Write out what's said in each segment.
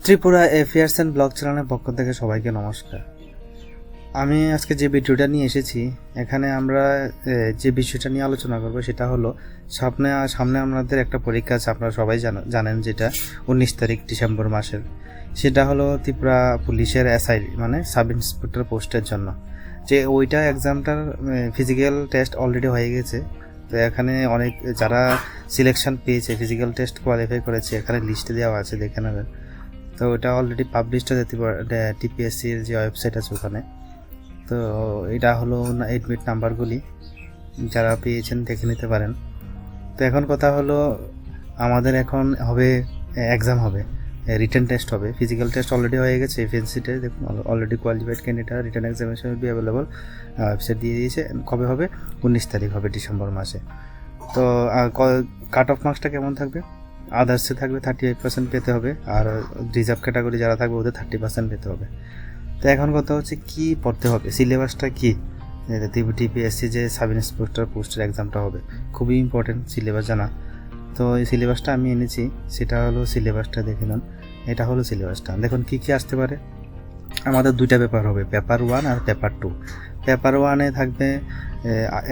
Tripura affairs and blog চ্যানেলের পক্ষ থেকে সবাইকে নমস্কার। আমি আজকে যে ভিডিওটা নিয়ে এসেছি, এখানে আমরা যে বিষয়টা নিয়ে আলোচনা করব সেটা হলো সামনে আমাদের একটা পরীক্ষা আছে, আপনারা সবাই জানেন, যেটা 19 তারিখ ডিসেম্বর মাসের। সেটা হলো ত্রিপুরা পুলিশের এসআই মানে সাব ইন্সপেক্টর পোস্টের জন্য। যে ওইটা এক্সামটার ফিজিক্যাল টেস্ট অলরেডি হয়ে গেছে। তো এখানে অনেক যারা সিলেকশন পেয়েছে, ফিজিক্যাল টেস্ট কোয়ালিফাই করেছে, এখানে লিস্টে দেওয়া আছে, দেখে নেবেন। তো ওটা অলরেডি পাবলিশড হয়ে টিপিএসসির যে ওয়েবসাইট আছে ওখানে। তো এটা হলো এডমিট নাম্বারগুলি, যারা পেয়েছেন দেখে নিতে পারেন। তো এখন কথা হলো, আমাদের এখন হবে এক্সাম, হবে রিটেন টেস্ট হবে। ফিজিক্যাল টেস্ট অলরেডি হয়ে গেছে এফএনসিতে, দেখুন already qualified candidate written examination will be available, website দিয়ে দিয়েছে। কবে হবে? 19 তারিখ হবে ডিসেম্বর মাসে। তো কাট অফ মার্কসটা কেমন থাকবে? আদার্সে থাকবে 38% পেতে হবে, আর রিজার্ভ ক্যাটাগরি যারা থাকবে ওদের 30% পেতে হবে। তো এখন কথা হচ্ছে কি পড়তে হবে, সিলেবাসটা কি? টিপিএসসি যে সাব ইন্সপেক্টর পোস্টের এক্সামটা হবে, খুবই ইম্পর্টেন্ট সিলেবাস জানা। তো এই সিলেবাসটা আমি এনেছি, সেটা হলো সিলেবাসটা দেখে নেন। এটা হলো সিলেবাসটা, দেখুন কী কী আসতে পারে। আমাদের দুইটা পেপার হবে, পেপার 1 আর পেপার 2। পেপার 1-এ থাকবে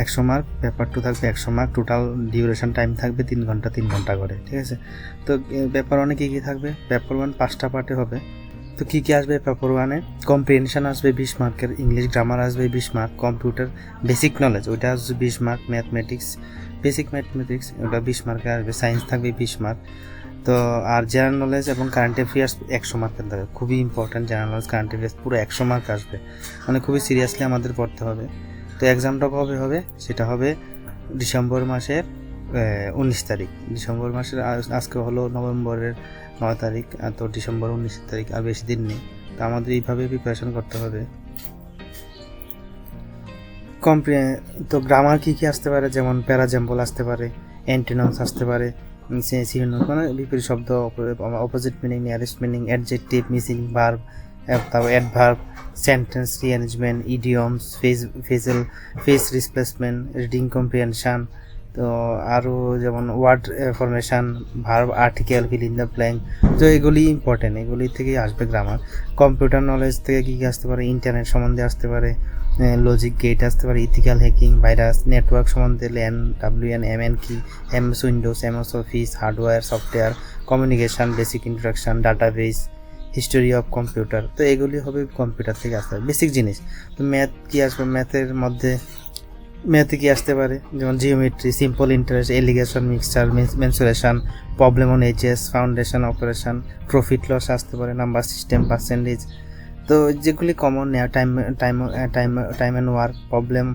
100 মার্ক, পেপার 2 থাকবে 100 মার্ক। টোটাল ডিউরেশন টাইম থাকবে 3 ঘন্টা করে, ঠিক আছে? তো পেপার 1-এ কী কী থাকবে? পেপার 1 5টা পার্টে হবে। তো কী কী আসবে পেপার 1-এ? কম্প্রিহেনশন আসবে 20 মার্কের, ইংলিশ গ্রামার আসবে 20 মার্ক, কম্পিউটার বেসিক নলেজ ওইটা আসবে 20 মার্ক, ম্যাথমেটিক্স বেসিক ম্যাথমেটিক্স ওটা 20 মার্কের আসবে, সায়েন্স থাকবে 20 মার্ক। তো আর জেনারেল নলেজ এবং কারেন্ট অ্যাফেয়ার্স 100 মার্কের থাকবে, খুবই important. General knowledge current affairs পুরো 100 মার্ক আসবে, মানে খুবই সিরিয়াসলি আমাদের পড়তে হবে। তো এক্সামটা কবে হবে? সেটা হবে ডিসেম্বর মাসের 19 তারিখ। ডিসেম্বর মাসের আজকে হলো নভেম্বরের 9 তারিখ, তো ডিসেম্বর 19 তারিখ, আর বেশি দিন নেই। তো আমাদের এইভাবে প্রিপারেশন করতে হবে। তো গ্রামার কী কী আসতে পারে? যেমন প্যারাজাম্পল আসতে পারে, অ্যান্টিনমস আসতে পারে, সিনোনিমস মানে বিপরীত শব্দ, opposite meaning, nearest meaning, adjective, missing verb, তারপর adverb, sentence rearrangement, idioms, face replacement, reading comprehension. তো আরও যেমন word formation, verb, article, fill in the blank. তো এগুলি ইম্পর্টেন্ট, এগুলি থেকেই আসবে গ্রামার। কম্পিউটার নলেজ থেকে কী কী আসতে পারে? ইন্টারনেট সম্বন্ধে আসতে পারে, লজিক গেট আসতে পারে, ইথিক্যাল হ্যাকিং, ভাইরাস, নেটওয়ার্ক সম্বন্ধে ল্যান, ডাব্লিউএন, এমএন কি, MS Windows, MS office, hardware, software, communication, basic introduction, database, history of computer. তো এগুলি হবে কম্পিউটার থেকে আসতে পারে বেসিক জিনিস। তো ম্যাথ কী আসবে? ম্যাথে কি আসতে পারে? যেমন geometry, simple interest, alligation, mixture, mensuration, problem on ages, foundation operation, profit loss আসতে পারে, নাম্বার সিস্টেম, পার্সেন্টেজ। তো যেগুলি common, time and work, problem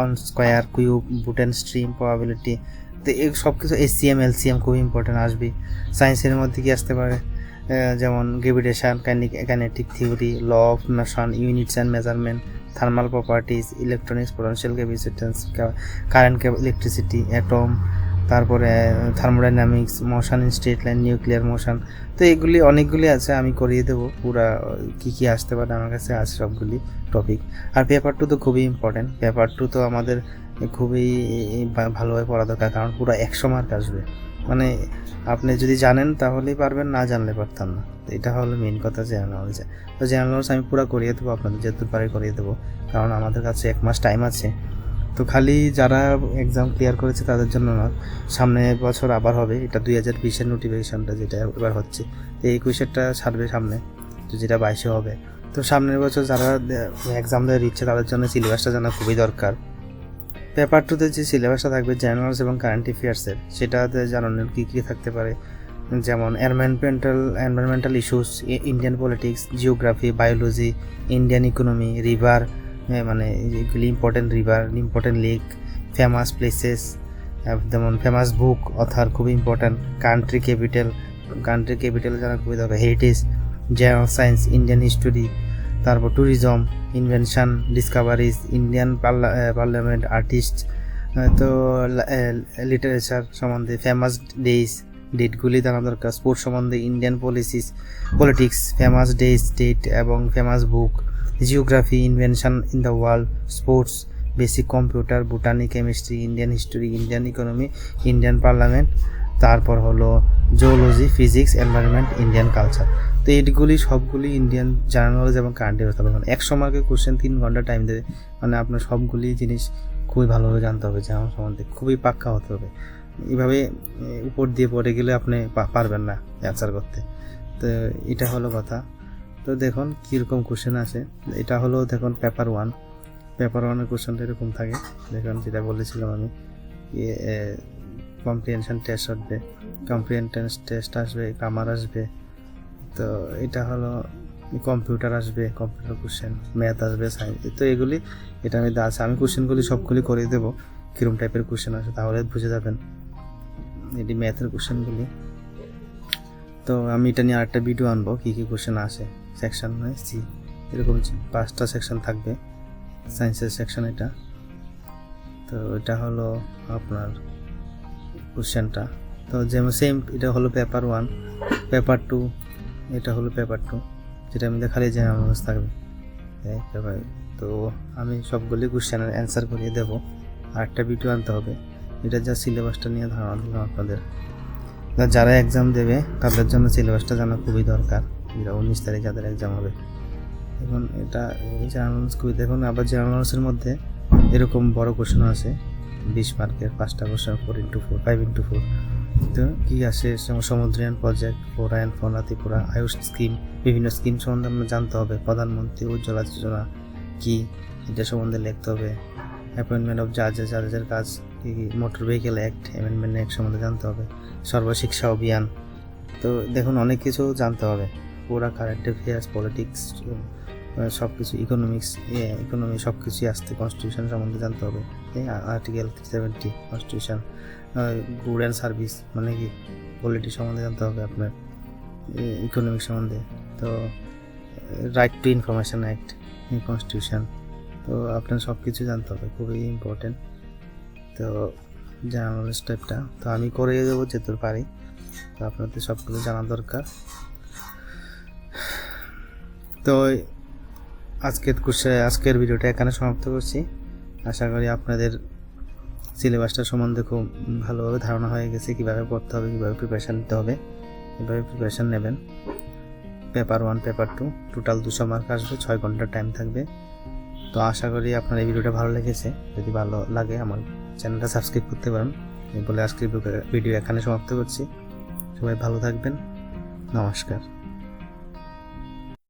on square, cube, boat and stream, probability. তো এই সব কিছু এসসিএম, এলসিএম খুব ইম্পর্টেন্ট আসবে। সায়েন্সের মধ্যে কি আসতে পারে? যেমন gravitation, kinetic theory, law of motion, units and measurement, thermal properties, electronics, potential capacitance, current, electricity, atom, তারপরে thermodynamics, motion in straight line, nuclear motion. তো এগুলি অনেকগুলি আছে, আমি করিয়ে দেবো পুরা কী কী আসতে পারে, আমার কাছে আছে সবগুলি টপিক। আর পেপার 2 তো খুবই ইম্পর্টেন্ট। পেপার 2 তো আমাদের খুবই ভালোভাবে পড়া দরকার, কারণ পুরো 100 মার্ক আসবে। মানে আপনি যদি জানেন তাহলেই পারবেন, না জানলে পারতাম না। এটা হলো মেন কথা, জেনারেল নলেজে। তো জেনারেল নলেজ আমি পুরো করিয়ে দেবো, আপনাদের যেহেতু পারে করিয়ে দেবো, কারণ আমাদের কাছে 1 মাস টাইম আছে। তো খালি যারা এক্সাম ক্লিয়ার করেছে তাদের জন্য না, সামনের বছর আবার হবে। এটা 2020-এর নোটিফিকেশানটা যেটা এবার হচ্ছে, তো 21-এরটা ছাড়বে সামনে, তো যেটা 22-এ হবে। তো সামনের বছর যারা এক্সাম দেওয়ার ইচ্ছে তাদের জন্য সিলেবাসটা জানা খুবই দরকার। পেপার 2-তে যে সিলেবাসটা থাকবে জেনারেল এবং কারেন্ট অ্যাফেয়ার্সের, সেটাতে জানানোর কী কী থাকতে পারে, যেমন environmental issues, Indian politics, geography, biology, Indian economy, river, মানে এগুলি important river, important lake, famous places, যেমন ফেমাস বুক অথার খুবই ইম্পর্ট্যান্ট, কান্ট্রি ক্যাপিটাল জানা খুবই দরকার, heritage, general science, Indian history, তারপর tourism, invention, discoveries, Indian parliament, artist, তো literature সম্বন্ধে, ফেমাস ডেটগুলি জানা দরকার, স্পোর্টস সম্বন্ধে, ইন্ডিয়ান পলিটিক্স, ফেমাস ডেট এবং famous book, geography, invention in the world, sports, basic computer, botany, chemistry, Indian history, Indian economy, Indian parliament, তারপর হলো zoology, physics, environment, Indian culture. তো এইগুলি সবগুলি ইন্ডিয়ান জেনারেল নলেজ এবং current affairs হবে। মানে 100 মার্কের কোশ্চেন 3 ঘন্টা টাইম দেবে, মানে আপনার সবগুলি জিনিস খুবই ভালোভাবে জানতে হবে, জেনারেল সম্বন্ধে খুবই পাক্কা হতে হবে। এইভাবে উপর দিয়ে পড়ে গেলে আপনি পারবেন না অ্যান্সার করতে। তো এটা হলো কথা। তো দেখুন কীরকম কোশ্চেন আসে। এটা হলো দেখুন পেপার 1-এর কোশ্চেনটা এরকম থাকে। দেখুন যেটা বলেছিলাম আমি, কম্প্রিহেনশন টেস্ট আসবে, আসবে, গ্রামার আসবে। তো এটা হলো কম্পিউটার আসবে, কম্পিউটার কোশ্চেন, ম্যাথ আসবে, সায়েন্স। তো এগুলি এটা আমি আছে, আমি কোশ্চেনগুলি সবগুলি করে দেবো কীরকম টাইপের কোশ্চেন আসে, তাহলে বুঝে যাবেন। এটি ম্যাথের কোশ্চেনগুলি। তো আমি এটা নিয়ে আরেকটা ভিডিও আনবো কী কী কোশ্চেন আসে। সেকশন নয় সি, এরকম 5টা সেকশন থাকবে, সায়েন্সের সেকশন এটা। তো এটা হলো আপনার কোশ্চেনটা। তো যেমন সেম এটা হলো পেপার 1, পেপার 2 এটা হলো পেপার 2, যেটা আমাদের খালি জেনারেল নলেজ থাকবে। তো আমি সবগুলি কোশ্চেনের অ্যান্সার করিয়ে দেবো। আর একটা ভিডিও আনতে হবে, এটা যা সিলেবাসটা নিয়ে ধারণা দিলাম আপনাদের। যারা এক্সাম দেবে তাদের জন্য সিলেবাসটা জানা খুবই দরকার। 19 তারিখ যাদের এক্সাম হবে। এখন এটা জেনারেল নলেজ খুবই দেখুন। আবার জেনারেল নলেজের মধ্যে এরকম বড় কোশ্চেন আছে 20 মার্কের, 5টা কোশ্চেন, 4x4, 5x4। তো কী আসে, সমুদ্রায়ন প্রজেক্ট, ফোরায়ন, ফোনা ত্রিপুরা, আয়ুষ স্কিম, বিভিন্ন স্কিম সম্বন্ধে আমরা জানতে হবে। প্রধানমন্ত্রী উজ্জ্বলা যোজনা কী, এটা সম্বন্ধে লিখতে হবে। অ্যাপয়েন্টমেন্ট অফ জাজের কাজ কী, motor vehicle act, amendment act সম্বন্ধে জানতে হবে। সর্বশিক্ষা অভিযান। তো দেখুন অনেক কিছু জানতে হবে, পুরা কারেন্ট অ্যাফেয়ার্স, পলিটিক্স, সব কিছু, ইকোনমি সব কিছুই আসতে। কনস্টিটিউশন সম্বন্ধে জানতে হবে, article 370 constitution. Good and service মানে কি, পলিটি সম্বন্ধে জানতে হবে আপনার, ইকোনমিক সম্বন্ধে। তো right two information act, constitution. তো আপনার সব কিছু জানতে হবে, খুবই ইম্পর্টেন্ট। তো জেনারেল নলেজ টাইপটা তো আমি করে দেবো যেতে পারি। তো আপনাদের সবগুলো জানা দরকার। তো আজকের ভিডিওটা এখানে সমাপ্ত করছি। আশা করি আপনাদের সিলেবাসটা সম্বন্ধে খুব ভালোভাবে ধারণা হয়ে গেছে, কীভাবে পড়তে হবে, কীভাবে প্রিপারেশান নিতে হবে, এভাবে প্রিপারেশান নেবেন। পেপার 1, পেপার 2 টোটাল 200 মার্ক আসবে, 6 ঘন্টা টাইম থাকবে। তো আশা করি আপনার এই ভিডিওটা ভালো লেগেছে। যদি ভালো লাগে আমার চ্যানেলটা সাবস্ক্রাইব করতে পারেন। এই বলে আজকের ভিডিও এখানে সমাপ্ত করছি। সবাই ভালো থাকবেন। নমস্কার।